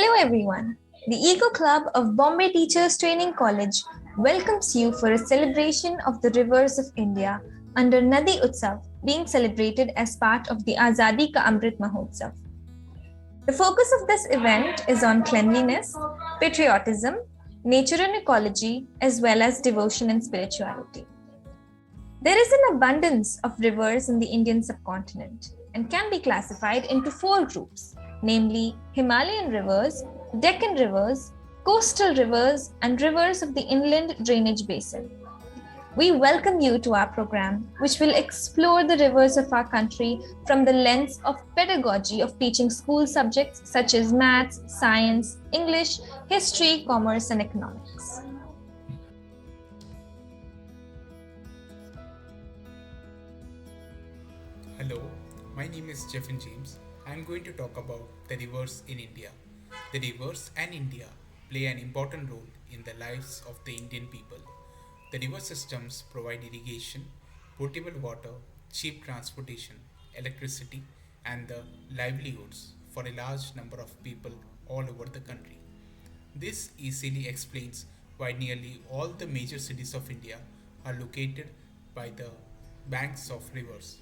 Hello everyone. The Eco Club of Bombay Teachers Training College welcomes you for a celebration of the rivers of India under Nadi Utsav being celebrated as part of the Azadi Ka Amrit Mahotsav. The focus of this event is on cleanliness, patriotism, nature and ecology, as well as devotion and spirituality. There is an abundance of rivers in the Indian subcontinent and can be classified into four groups, namely Himalayan rivers, Deccan rivers, coastal rivers, and rivers of the inland drainage basin. We welcome you to our program, which will explore the rivers of our country from the lens of pedagogy of teaching school subjects such as maths, science, English, history, commerce, and economics. Hello, my name is Jaffin. I am going to talk about the rivers in India. The rivers and India play an important role in the lives of the Indian people. The river systems provide irrigation, potable water, cheap transportation, electricity, and the livelihoods for a large number of people all over the country. This easily explains why nearly all the major cities of India are located by the banks of rivers.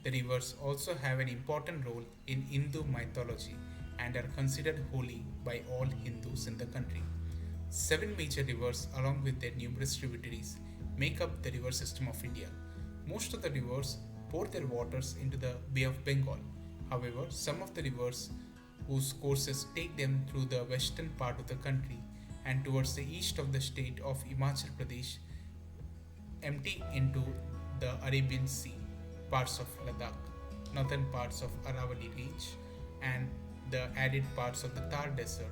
The rivers also have an important role in Hindu mythology and are considered holy by all Hindus in the country. Seven major rivers, along with their numerous tributaries, make up the river system of India. Most of the rivers pour their waters into the Bay of Bengal. However, some of the rivers whose courses take them through the western part of the country and towards the east of the state of Himachal Pradesh empty into the Arabian Sea, parts of Ladakh, northern parts of Aravalli Range, and the arid parts of the Thar Desert.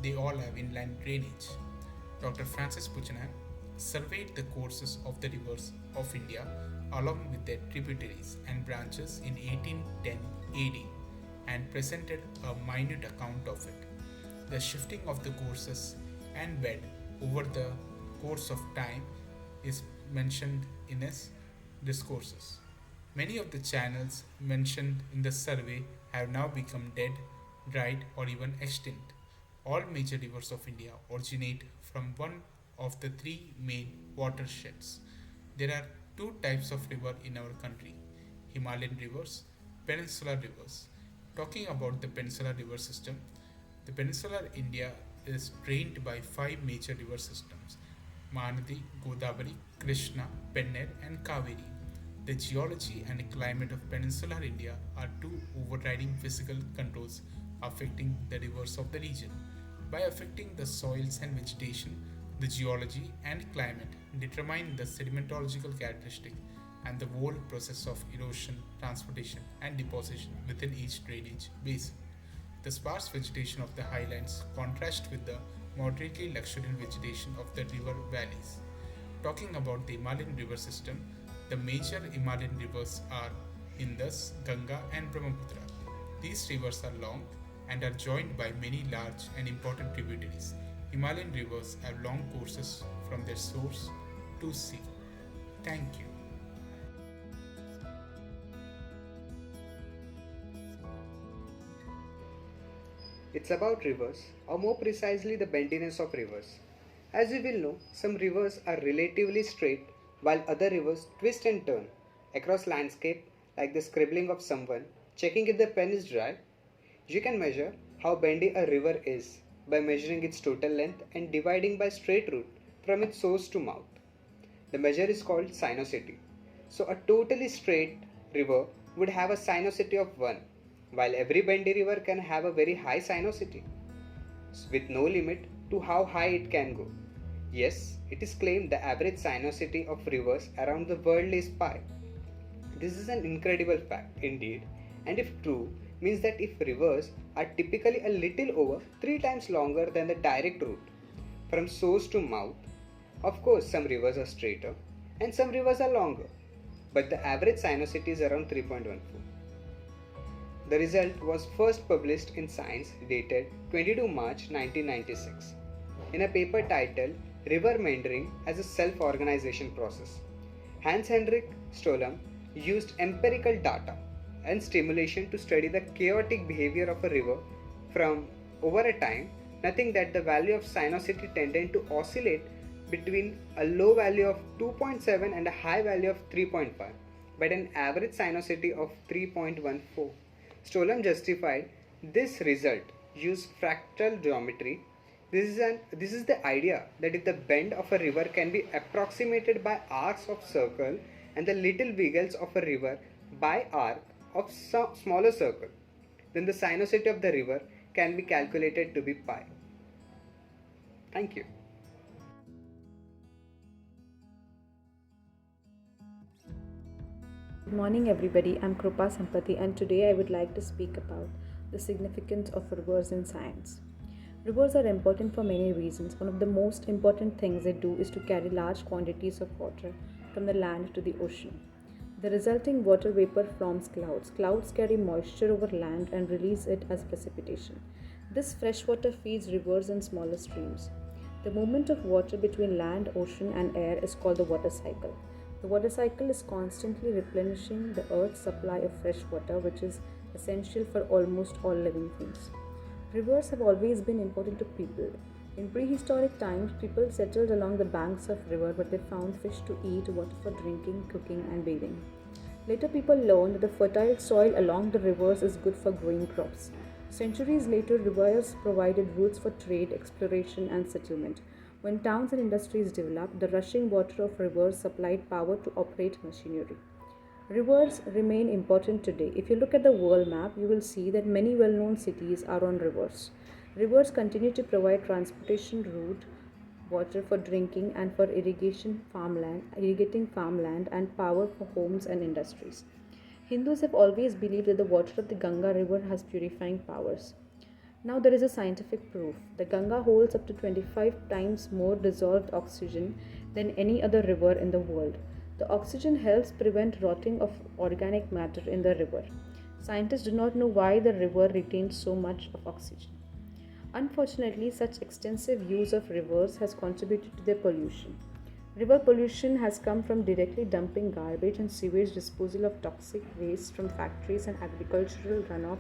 They all have inland drainage. Dr. Francis Buchanan surveyed the courses of the rivers of India along with their tributaries and branches in 1810 AD and presented a minute account of it. The shifting of the courses and bed over the course of time is mentioned in his discourses. Many of the channels mentioned in the survey have now become dead, dried, or even extinct. All major rivers of India originate from one of the three main watersheds. There are two types of river in our country: Himalayan rivers, peninsular rivers. Talking about the peninsular river system, the peninsular India is drained by five major river systems: Mahanadi, Godavari, Krishna, Penner, and Kaveri. The geology and climate of peninsular India are two overriding physical controls affecting the rivers of the region. By affecting the soils and vegetation, the geology and climate determine the sedimentological characteristic and the whole process of erosion, transportation, and deposition within each drainage basin. The sparse vegetation of the highlands contrasts with the moderately luxuriant vegetation of the river valleys. Talking about the Himalayan river system, the major Himalayan rivers are Indus, Ganga, and Brahmaputra. These rivers are long and are joined by many large and important tributaries. Himalayan rivers have long courses from their source to sea. Thank you. It's about rivers, or more precisely the bendiness of rivers. As we will know, some rivers are relatively straight while other rivers twist and turn across landscape like the scribbling of someone checking if the pen is dry. You can measure how bendy a river is by measuring its total length and dividing by straight route from its source to mouth. The measure is called sinuosity. So a totally straight river would have a sinuosity of 1, while every bendy river can have a very high sinuosity, with no limit to how high it can go. Yes, it is claimed the average sinuosity of rivers around the world is pi. This is an incredible fact indeed, and if true, means that if rivers are typically a little over 3 times longer than the direct route from source to mouth, of course some rivers are straighter and some rivers are longer, but the average sinuosity is around 3.14. The result was first published in Science dated 22 March 1996 in a paper titled River Meandering as a Self-Organization Process. Hans Henrik Stolum used empirical data and stimulation to study the chaotic behavior of a river from over a time, nothing that the value of sinuosity tended to oscillate between a low value of 2.7 and a high value of 3.5, but an average sinuosity of 3.14. Stollem justified this result used fractal geometry. This is the idea that if the bend of a river can be approximated by arcs of circle and the little wiggles of a river by arc of smaller circle, then the sinuosity of the river can be calculated to be pi. Thank you. Good morning, everybody. I'm Krupa Sampati, and today I would like to speak about the significance of rivers in science. Rivers are important for many reasons. One of the most important things they do is to carry large quantities of water from the land to the ocean. The resulting water vapor forms clouds. Clouds carry moisture over land and release it as precipitation. This fresh water feeds rivers and smaller streams. The movement of water between land, ocean, and air is called the water cycle. The water cycle is constantly replenishing the earth's supply of fresh water, which is essential for almost all living things. Rivers have always been important to people. In prehistoric times, people settled along the banks of rivers where they found fish to eat, water for drinking, cooking, and bathing. Later, people learned that the fertile soil along the rivers is good for growing crops. Centuries later, rivers provided routes for trade, exploration, and settlement. When towns and industries developed, the rushing water of rivers supplied power to operate machinery. Rivers remain important today. If you look at the world map, you will see that many well-known cities are on rivers. Rivers continue to provide transportation route, water for drinking and for irrigating farmland and power for homes and industries. Hindus have always believed that the water of the Ganga river has purifying powers. Now there is a scientific proof. The Ganga holds up to 25 times more dissolved oxygen than any other river in the world. The oxygen helps prevent rotting of organic matter in the river. Scientists do not know why the river retains so much of oxygen. Unfortunately, such extensive use of rivers has contributed to their pollution. River pollution has come from directly dumping garbage and sewage disposal of toxic waste from factories and agricultural runoff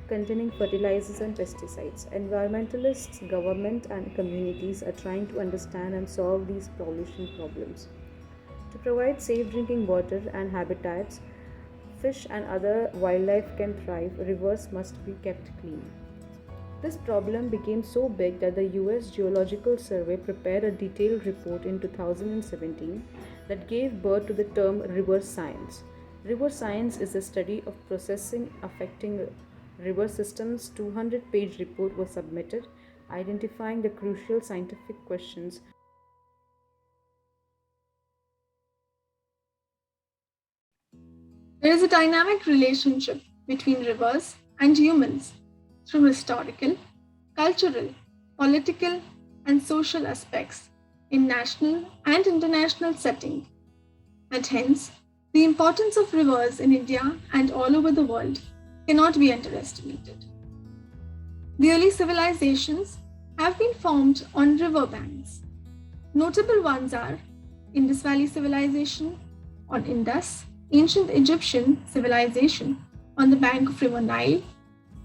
containing fertilizers and pesticides. Environmentalists, government, and communities are trying to understand and solve these pollution problems. To provide safe drinking water and habitats, fish and other wildlife can thrive, rivers must be kept clean. This problem became so big that the US Geological Survey prepared a detailed report in 2017 that gave birth to the term river science. River science is the study of processing affecting river systems. 200-page report was submitted, identifying the crucial scientific questions. There is a dynamic relationship between rivers and humans through historical, cultural, political, and social aspects in national and international settings, and hence the importance of rivers in India and all over the world cannot be underestimated. The early civilizations have been formed on river banks. Notable ones are Indus Valley Civilization on Indus, ancient Egyptian civilization on the bank of River Nile,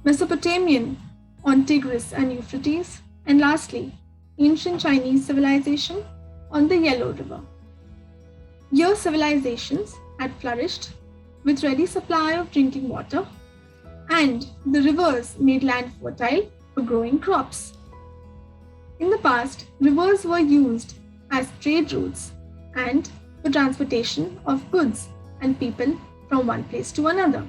Mesopotamian on Tigris and Euphrates, and lastly, ancient Chinese civilization on the Yellow River. Here civilizations had flourished with ready supply of drinking water, and the rivers made land fertile for growing crops. In the past, rivers were used as trade routes and for transportation of goods and people from one place to another.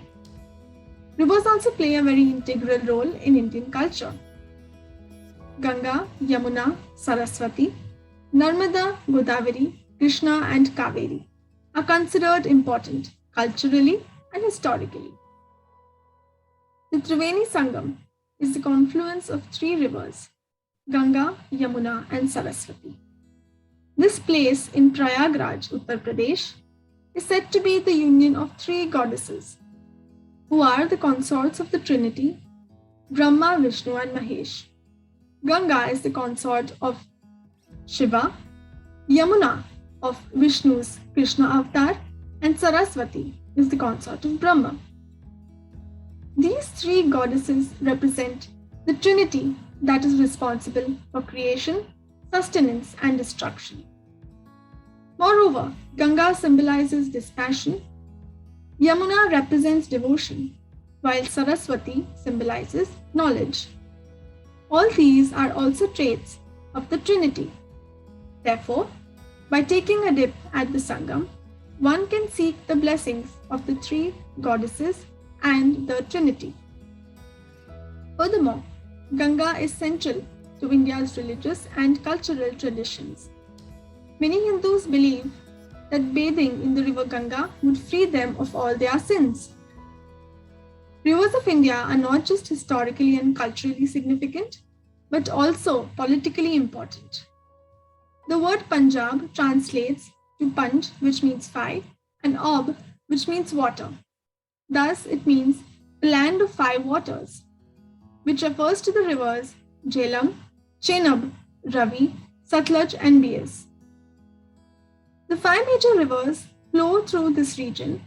Rivers also play a very integral role in Indian culture. Ganga, Yamuna, Saraswati, Narmada, Godavari, Krishna, and Kaveri are considered important culturally and historically. The Triveni Sangam is the confluence of three rivers, Ganga, Yamuna, and Saraswati. This place in Prayagraj, Uttar Pradesh, is said to be the union of three goddesses, who are the consorts of the Trinity, Brahma, Vishnu, and Mahesh. Ganga is the consort of Shiva, Yamuna of Vishnu's Krishna avatar, and Saraswati is the consort of Brahma. These three goddesses represent the Trinity that is responsible for creation, sustenance, and destruction. Moreover, Ganga symbolizes dispassion, Yamuna represents devotion, while Saraswati symbolizes knowledge. All these are also traits of the Trinity. Therefore, by taking a dip at the Sangam, one can seek the blessings of the three goddesses and the Trinity. Furthermore, Ganga is central to India's religious and cultural traditions. Many Hindus believe that bathing in the river Ganga would free them of all their sins. Rivers of India are not just historically and culturally significant, but also politically important. The word Punjab translates to Panj, which means five, and Ab, which means water. Thus, it means the land of five waters, which refers to the rivers Jhelum, Chenab, Ravi, Satluj, and Beas. The five major rivers flow through this region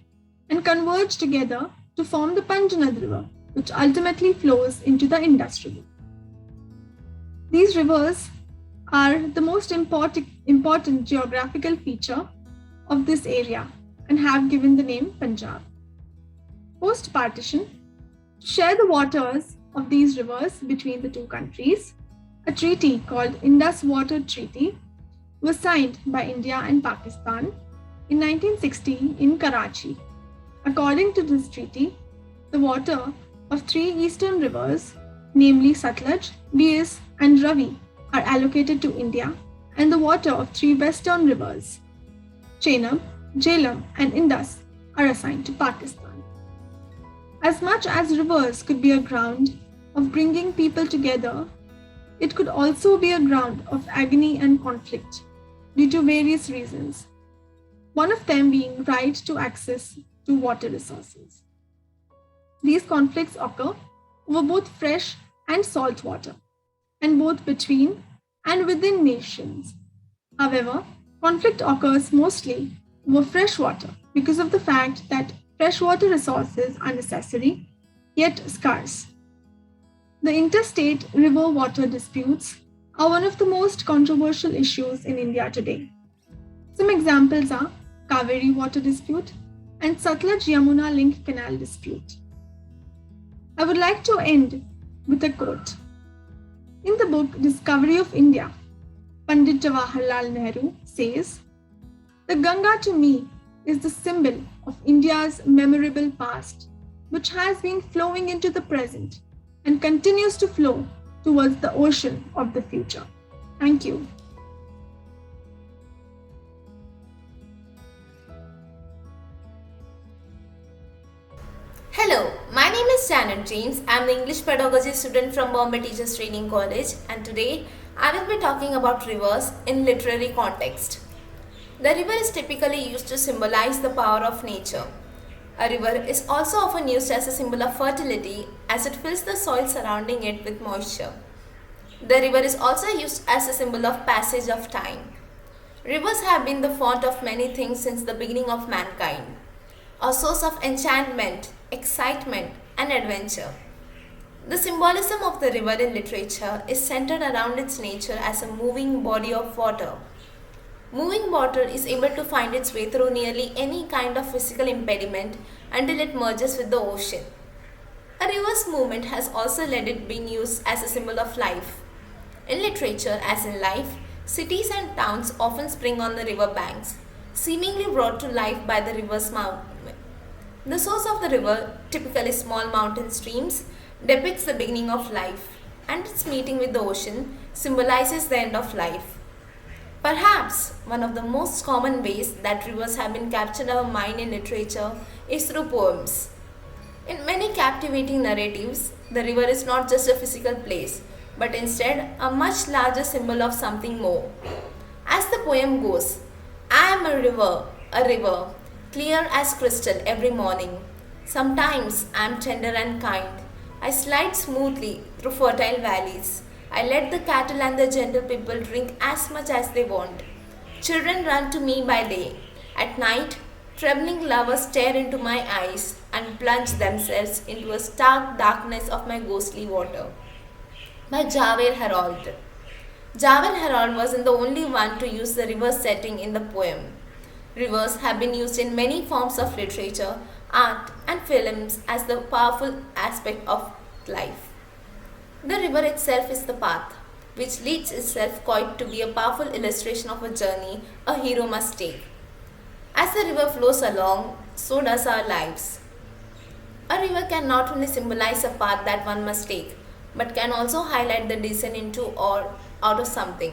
and converge together to form the Panjnad River, which ultimately flows into the Indus River. These rivers are the most important geographical feature of this area and have given the name Punjab. Post-partition, to share the waters of these rivers between the two countries, a treaty called Indus Water Treaty was signed by India and Pakistan in 1960 in Karachi. According to this treaty, the water of three eastern rivers, namely Satluj, Beas, and Ravi, are allocated to India, and the water of three western rivers, Chenab, Jhelum, and Indus, are assigned to Pakistan. As much as rivers could be a ground of bringing people together, it could also be a ground of agony and conflict due to various reasons, one of them being right to access to water resources. These conflicts occur over both fresh and salt water, and both between and within nations. However, conflict occurs mostly over fresh water because of the fact that freshwater resources are necessary yet scarce. The interstate river water disputes are one of the most controversial issues in India today. Some examples are Kaveri water dispute and Satluj-Yamuna link canal dispute. I would like to end with a quote. In the book Discovery of India, Pandit Jawaharlal Nehru says, "The Ganga to me is the symbol of India's memorable past, which has been flowing into the present and continues to flow towards the ocean of the future." Thank you. Hello, my name is Janet James. I am the English Pedagogy student from Bombay Teachers Training College, and today I will be talking about rivers in literary context. The river is typically used to symbolize the power of nature. A river is also often used as a symbol of fertility as it fills the soil surrounding it with moisture. The river is also used as a symbol of passage of time. Rivers have been the font of many things since the beginning of mankind, a source of enchantment, excitement, and adventure. The symbolism of the river in literature is centered around its nature as a moving body of water. Moving water is able to find its way through nearly any kind of physical impediment until it merges with the ocean. A river's movement has also led it being used as a symbol of life. In literature, as in life, cities and towns often spring on the river banks, seemingly brought to life by the river's movement. The source of the river, typically small mountain streams, depicts the beginning of life, and its meeting with the ocean symbolizes the end of life. Perhaps one of the most common ways that rivers have been captured our mind in literature is through poems. In many captivating narratives, the river is not just a physical place, but instead a much larger symbol of something more. As the poem goes, "I am a river, clear as crystal every morning. Sometimes I am tender and kind. I slide smoothly through fertile valleys. I let the cattle and the gentle people drink as much as they want. Children run to me by day. At night, trembling lovers stare into my eyes and plunge themselves into a stark darkness of my ghostly water." by Javer Herold. Javer Herold wasn't the only one to use the river setting in the poem. Rivers have been used in many forms of literature, art, and films as the powerful aspect of life. The river itself is the path, which leads itself quite to be a powerful illustration of a journey a hero must take. As the river flows along, so does our lives. A river can not only symbolize a path that one must take, but can also highlight the descent into or out of something.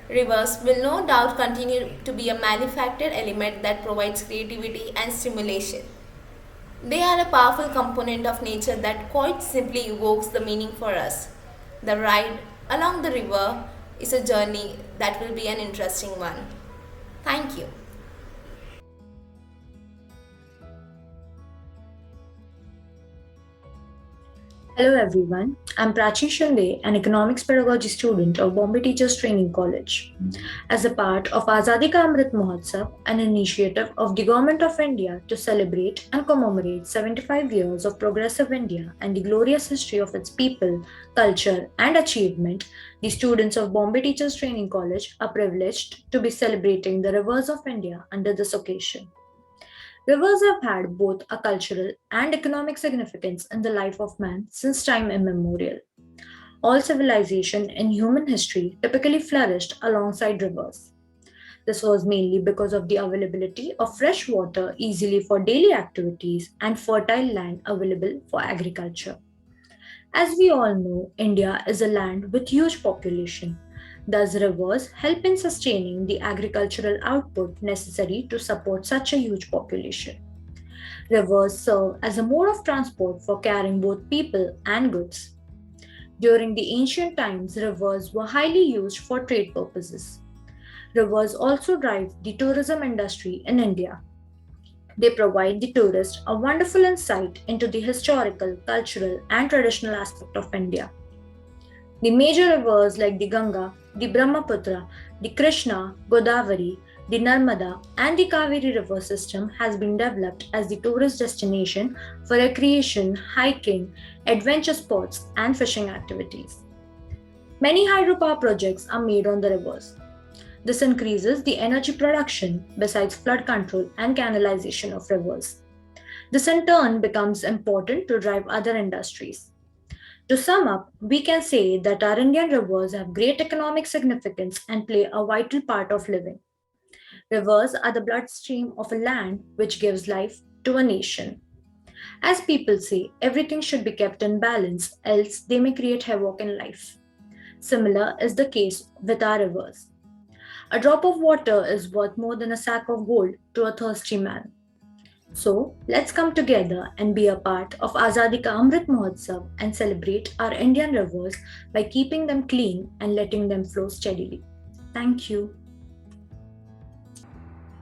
Rivers will no doubt continue to be a manufactured element that provides creativity and stimulation. They are a powerful component of nature that quite simply evokes the meaning for us. The ride along the river is a journey that will be an interesting one. Thank you. Hello everyone, I'm Prachi Shinde, an economics pedagogy student of Bombay Teachers Training College. As a part of Azadi Ka Amrit Mahotsav, an initiative of the Government of India to celebrate and commemorate 75 years of progressive India and the glorious history of its people, culture and achievement, the students of Bombay Teachers Training College are privileged to be celebrating the rivers of India under this occasion. Rivers have had both a cultural and economic significance in the life of man since time immemorial. All civilization in human history typically flourished alongside rivers. This was mainly because of the availability of fresh water easily for daily activities and fertile land available for agriculture. As we all know, India is a land with huge population. Thus, rivers help in sustaining the agricultural output necessary to support such a huge population. Rivers serve as a mode of transport for carrying both people and goods. During the ancient times, rivers were highly used for trade purposes. Rivers also drive the tourism industry in India. They provide the tourist a wonderful insight into the historical, cultural, and traditional aspect of India. The major rivers like the Ganga, the Brahmaputra, the Krishna, Godavari, the Narmada, and the Kaveri river system has been developed as the tourist destination for recreation, hiking, adventure sports, and fishing activities. Many hydropower projects are made on the rivers. This increases the energy production besides flood control and canalization of rivers. This in turn becomes important to drive other industries. To sum up, we can say that our Indian rivers have great economic significance and play a vital part of living. Rivers are the bloodstream of a land which gives life to a nation. As people say, everything should be kept in balance, else they may create havoc in life. Similar is the case with our rivers. A drop of water is worth more than a sack of gold to a thirsty man. So, let's come together and be a part of Azadi Ka Amrit Mahotsav and celebrate our Indian rivers by keeping them clean and letting them flow steadily. Thank you.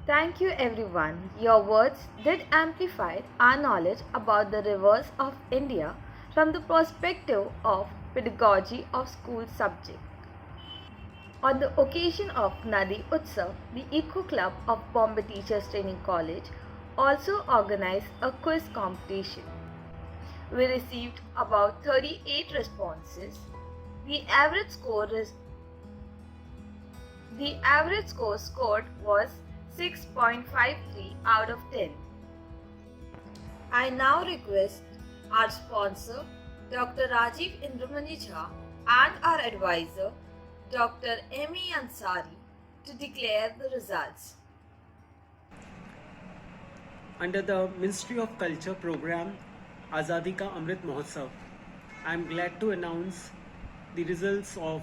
Thank you, everyone. Your words did amplify our knowledge about the rivers of India from the perspective of pedagogy of school subject. On the occasion of Nadi Utsav, the Eco Club of Bombay Teachers Training College also organized a quiz competition. We received about 38 responses. The average score scored was 6.53 out of 10. I now request our sponsor, Dr. Rajiv Indramani Jha, and our advisor, Dr. M.E. Ansari, to declare the results. Under the Ministry of Culture program Azadi Ka Amrit Mahotsav, I am glad to announce the results of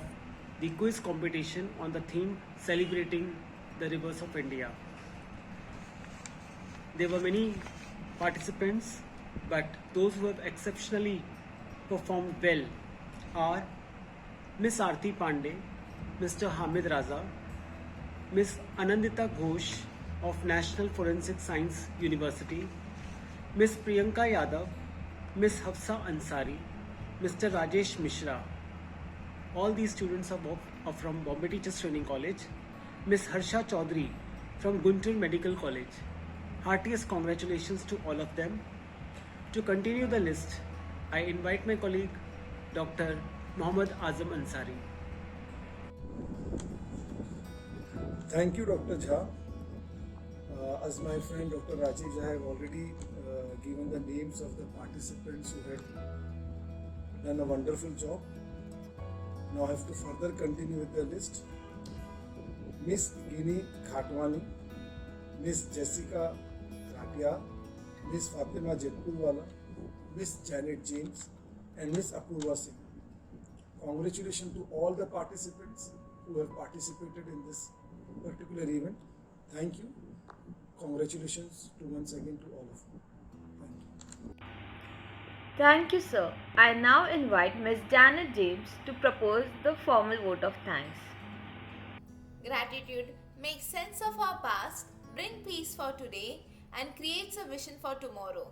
the quiz competition on the theme Celebrating the Rivers of India. There were many participants, but those who have exceptionally performed well are Miss Aarti Pandey, Mr. Hamid Raza, Miss Anandita Ghosh of National Forensic Science University, Miss Priyanka Yadav, Miss Hafsa Ansari, Mr. Rajesh Mishra. All these students are from Bombay Teachers Training College. Miss Harsha Chaudhary from Guntur Medical College. Heartiest congratulations to all of them. To continue the list, I invite my colleague Dr. Mohammad Azam Ansari. Thank you, Dr. Jha. As my friend Dr. Rajiv Jha have already given the names of the participants who had done a wonderful job. Now I have to further continue with the list. Miss Gini Khatwani, Miss Jessica Ratia, Miss Fatima Jetpurwala, Miss Janet James, and Miss Apurva Singh. Congratulations to all the participants who have participated in this particular event. Thank you. Congratulations to once again to all of you. Thank you. Thank you, sir. I now invite Ms. Janet James to propose the formal vote of thanks. Gratitude makes sense of our past, brings peace for today, and creates a vision for tomorrow.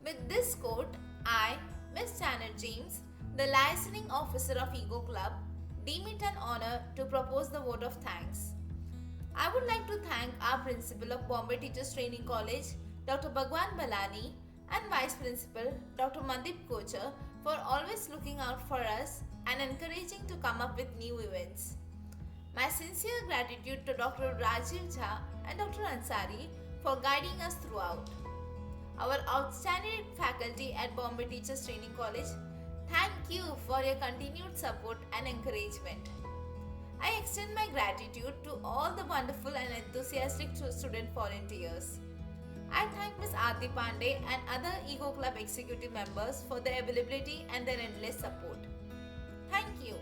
With this quote, I, Miss Janet James, the licensing officer of Ego Club, deem it an honor to propose the vote of thanks. I would like to thank our principal of Bombay Teachers Training College, Dr. Bhagwan Balani, and Vice Principal, Dr. Mandip Kocher, for always looking out for us and encouraging to come up with new events. My sincere gratitude to Dr. Rajiv Jha and Dr. Ansari for guiding us throughout. Our outstanding faculty at Bombay Teachers Training College, thank you for your continued support and encouragement. I extend my gratitude to all the wonderful and enthusiastic student volunteers. I thank Ms. Aarti Pandey and other Ego Club executive members for their availability and their endless support. Thank you.